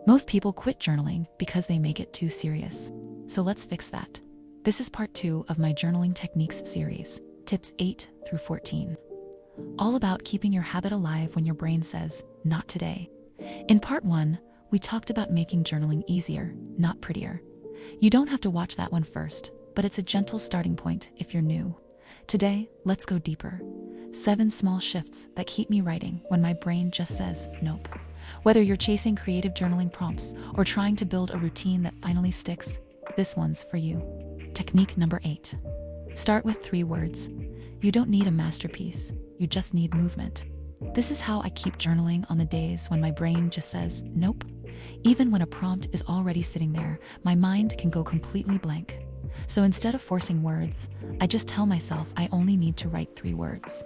Most people quit journaling because they make it too serious. So let's fix that. This is part 2 of my journaling techniques series, tips 8 through 14. All about keeping your habit alive when your brain says, not today. In part 1, we talked about making journaling easier, not prettier. You don't have to watch that one first, but it's a gentle starting point if you're new. Today, let's go deeper. 7 small shifts that keep me writing when my brain just says nope. Whether you're chasing creative journaling prompts or trying to build a routine that finally sticks, this one's for you. Technique number 8. Start with 3 words. You don't need a masterpiece, you just need movement. This is how I keep journaling on the days when my brain just says nope. Even when a prompt is already sitting there, my mind can go completely blank. So instead of forcing words, I just tell myself I only need to write 3 words.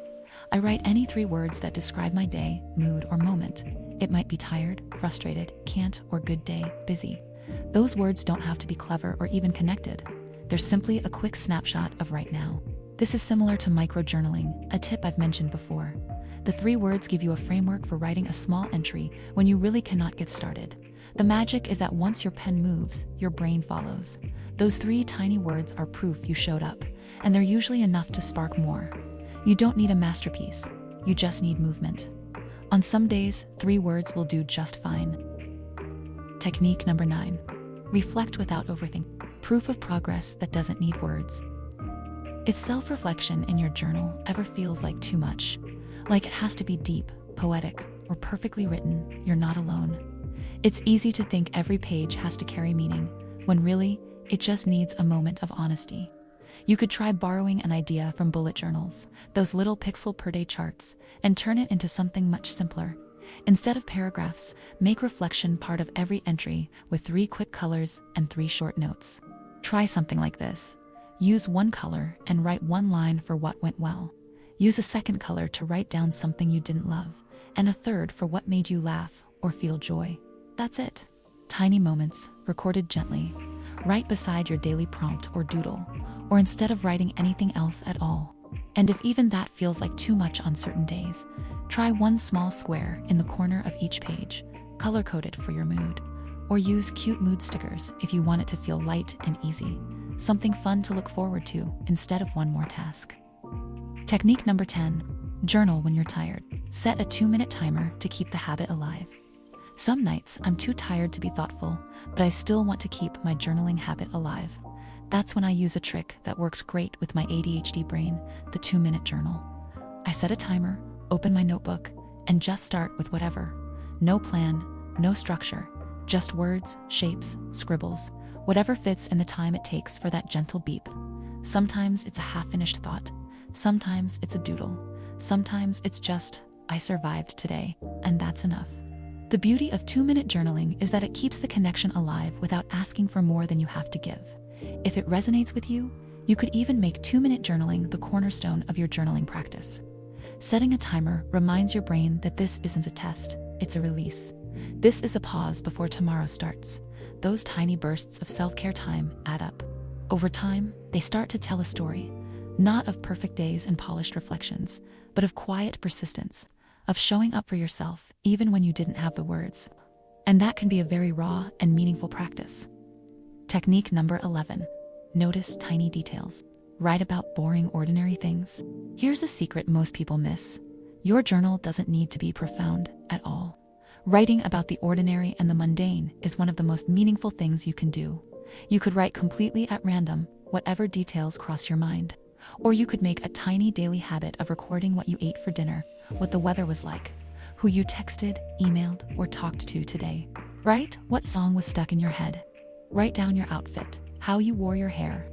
I write any 3 words that describe my day, mood, or moment. It might be tired, frustrated, can't, or good day, busy. Those words don't have to be clever or even connected. They're simply a quick snapshot of right now. This is similar to micro-journaling, a tip I've mentioned before. The 3 words give you a framework for writing a small entry when you really cannot get started. The magic is that once your pen moves, your brain follows. Those 3 tiny words are proof you showed up, and they're usually enough to spark more. You don't need a masterpiece, you just need movement. On some days, 3 words will do just fine. Technique number 9. Reflect without overthinking. Proof of progress that doesn't need words. If self-reflection in your journal ever feels like too much, like it has to be deep, poetic, or perfectly written, you're not alone. It's easy to think every page has to carry meaning, when really, it just needs a moment of honesty. You could try borrowing an idea from bullet journals, those little pixel per day charts, and turn it into something much simpler. Instead of paragraphs, make reflection part of every entry with 3 quick colors and 3 short notes. Try something like this. Use 1 color and write 1 line for what went well. Use a 2nd color to write down something you didn't love, and a 3rd for what made you laugh or feel joy. That's it. Tiny moments, recorded gently, right beside your daily prompt or doodle, or instead of writing anything else at all. And if even that feels like too much on certain days, try 1 small square in the corner of each page, color-coded for your mood, or use cute mood stickers if you want it to feel light and easy, something fun to look forward to instead of one more task. Technique number 10. Journal when you're tired. Set a 2-minute timer to keep the habit alive. Some nights I'm too tired to be thoughtful, but I still want to keep my journaling habit alive. That's when I use a trick that works great with my ADHD brain, the 2-minute journal. I set a timer, open my notebook, and just start with whatever. No plan, no structure, just words, shapes, scribbles, whatever fits in the time it takes for that gentle beep. Sometimes it's a half-finished thought, sometimes it's a doodle, sometimes it's just, I survived today, and that's enough. The beauty of 2-minute journaling is that it keeps the connection alive without asking for more than you have to give. If it resonates with you, you could even make 2-minute journaling the cornerstone of your journaling practice. Setting a timer reminds your brain that this isn't a test, it's a release. This is a pause before tomorrow starts. Those tiny bursts of self-care time add up. Over time, they start to tell a story, not of perfect days and polished reflections, but of quiet persistence, of showing up for yourself even when you didn't have the words. And that can be a very raw and meaningful practice. Technique number 11. Notice tiny details. Write about boring, ordinary things. Here's a secret most people miss. Your journal doesn't need to be profound at all. Writing about the ordinary and the mundane is one of the most meaningful things you can do. You could write completely at random, whatever details cross your mind. Or you could make a tiny daily habit of recording what you ate for dinner, what the weather was like, who you texted, emailed, or talked to today. Write what song was stuck in your head. Write down your outfit, how you wore your hair,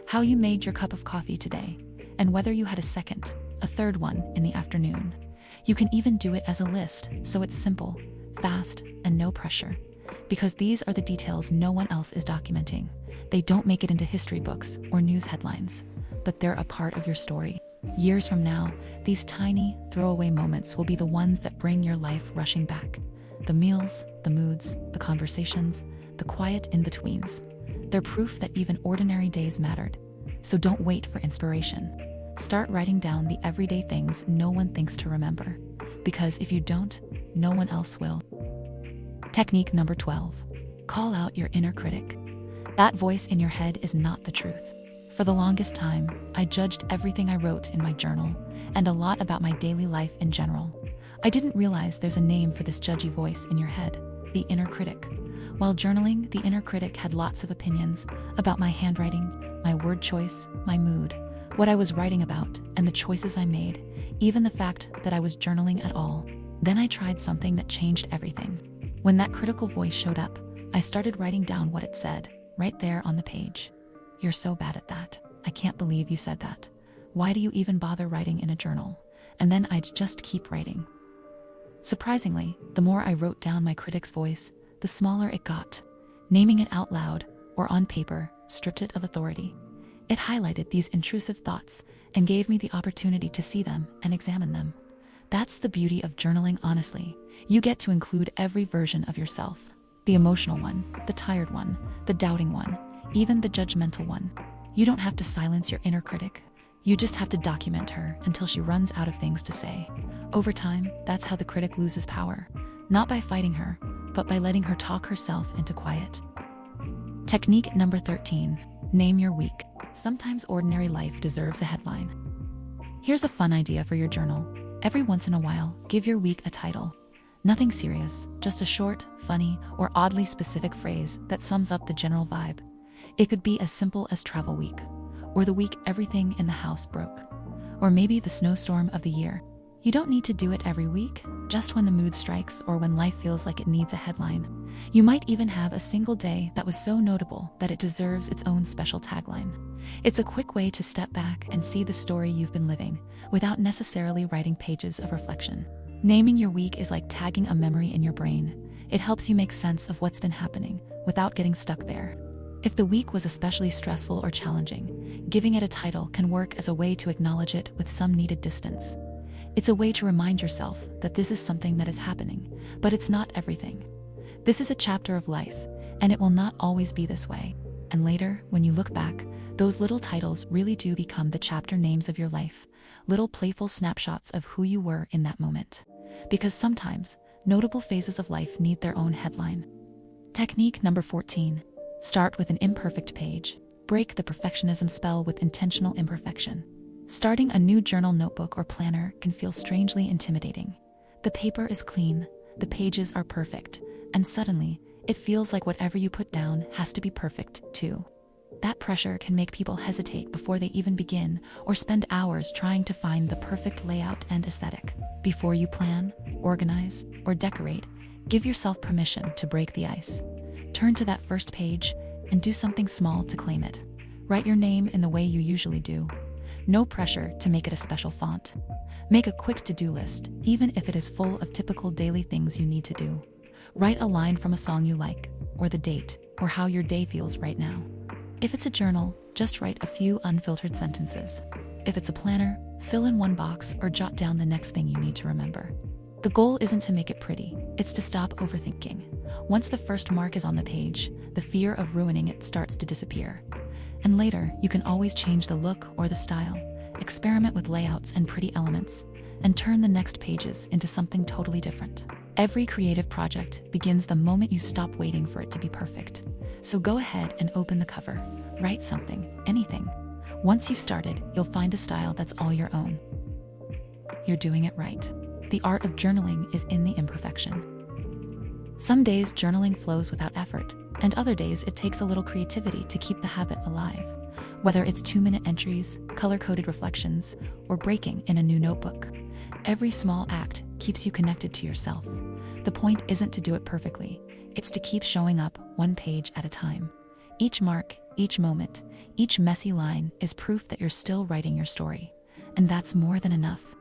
how you made your cup of coffee today, and whether you had a 2nd, a 3rd one in the afternoon. You can even do it as a list, so it's simple, fast, and no pressure. Because these are the details no one else is documenting. They don't make it into history books or news headlines, but they're a part of your story. Years from now, these tiny, throwaway moments will be the ones that bring your life rushing back. The meals, the moods, the conversations, the quiet in-betweens. They're proof that even ordinary days mattered. So don't wait for inspiration. Start writing down the everyday things no one thinks to remember. Because if you don't, no one else will. Technique number 12. Call out your inner critic. That voice in your head is not the truth. For the longest time, I judged everything I wrote in my journal, and a lot about my daily life in general. I didn't realize there's a name for this judgy voice in your head, the inner critic. While journaling, the inner critic had lots of opinions about my handwriting, my word choice, my mood, what I was writing about, and the choices I made, even the fact that I was journaling at all. Then I tried something that changed everything. When that critical voice showed up, I started writing down what it said, right there on the page. "You're so bad at that. I can't believe you said that. Why do you even bother writing in a journal?" And then I'd just keep writing. Surprisingly, the more I wrote down my critic's voice, the smaller it got. Naming it out loud, or on paper, stripped it of authority. It highlighted these intrusive thoughts and gave me the opportunity to see them and examine them. That's the beauty of journaling, honestly. You get to include every version of yourself. The emotional one, the tired one, the doubting one, even the judgmental one. You don't have to silence your inner critic. You just have to document her until she runs out of things to say. Over time, that's how the critic loses power. Not by fighting her, but by letting her talk herself into quiet. Technique number 13. Name your week. Sometimes ordinary life deserves a headline. Here's a fun idea for your journal. Every once in a while, give your week a title. Nothing serious, just a short, funny, or oddly specific phrase that sums up the general vibe. It could be as simple as travel week, or the week everything in the house broke, or maybe the snowstorm of the year. You don't need to do it every week, just when the mood strikes or when life feels like it needs a headline. You might even have a single day that was so notable that it deserves its own special tagline. It's a quick way to step back and see the story you've been living, without necessarily writing pages of reflection. Naming your week is like tagging a memory in your brain. It helps you make sense of what's been happening, without getting stuck there. If the week was especially stressful or challenging, giving it a title can work as a way to acknowledge it with some needed distance. It's a way to remind yourself that this is something that is happening, but it's not everything. This is a chapter of life, and it will not always be this way. And later, when you look back, those little titles really do become the chapter names of your life, little playful snapshots of who you were in that moment. Because sometimes, notable phases of life need their own headline. Technique number 14. Start with an imperfect page. Break the perfectionism spell with intentional imperfection. Starting a new journal, notebook, or planner can feel strangely intimidating. The paper is clean, the pages are perfect, and suddenly, it feels like whatever you put down has to be perfect, too. That pressure can make people hesitate before they even begin, or spend hours trying to find the perfect layout and aesthetic. Before you plan, organize, or decorate, give yourself permission to break the ice. Turn to that first page and do something small to claim it. Write your name in the way you usually do. No pressure to make it a special font. Make a quick to-do list, even if it is full of typical daily things you need to do. Write a line from a song you like, or the date, or how your day feels right now. If it's a journal, just write a few unfiltered sentences. If it's a planner, fill in one box or jot down the next thing you need to remember. The goal isn't to make it pretty, it's to stop overthinking. Once the first mark is on the page, the fear of ruining it starts to disappear. And later, you can always change the look or the style, experiment with layouts and pretty elements, and turn the next pages into something totally different. Every creative project begins the moment you stop waiting for it to be perfect. So go ahead and open the cover. Write something, anything. Once you've started, you'll find a style that's all your own. You're doing it right. The art of journaling is in the imperfection. Some days journaling flows without effort, and other days it takes a little creativity to keep the habit alive. Whether it's 2-minute entries, color-coded reflections, or breaking in a new notebook, every small act keeps you connected to yourself. The point isn't to do it perfectly, it's to keep showing up one page at a time. Each mark, each moment, each messy line is proof that you're still writing your story. And that's more than enough.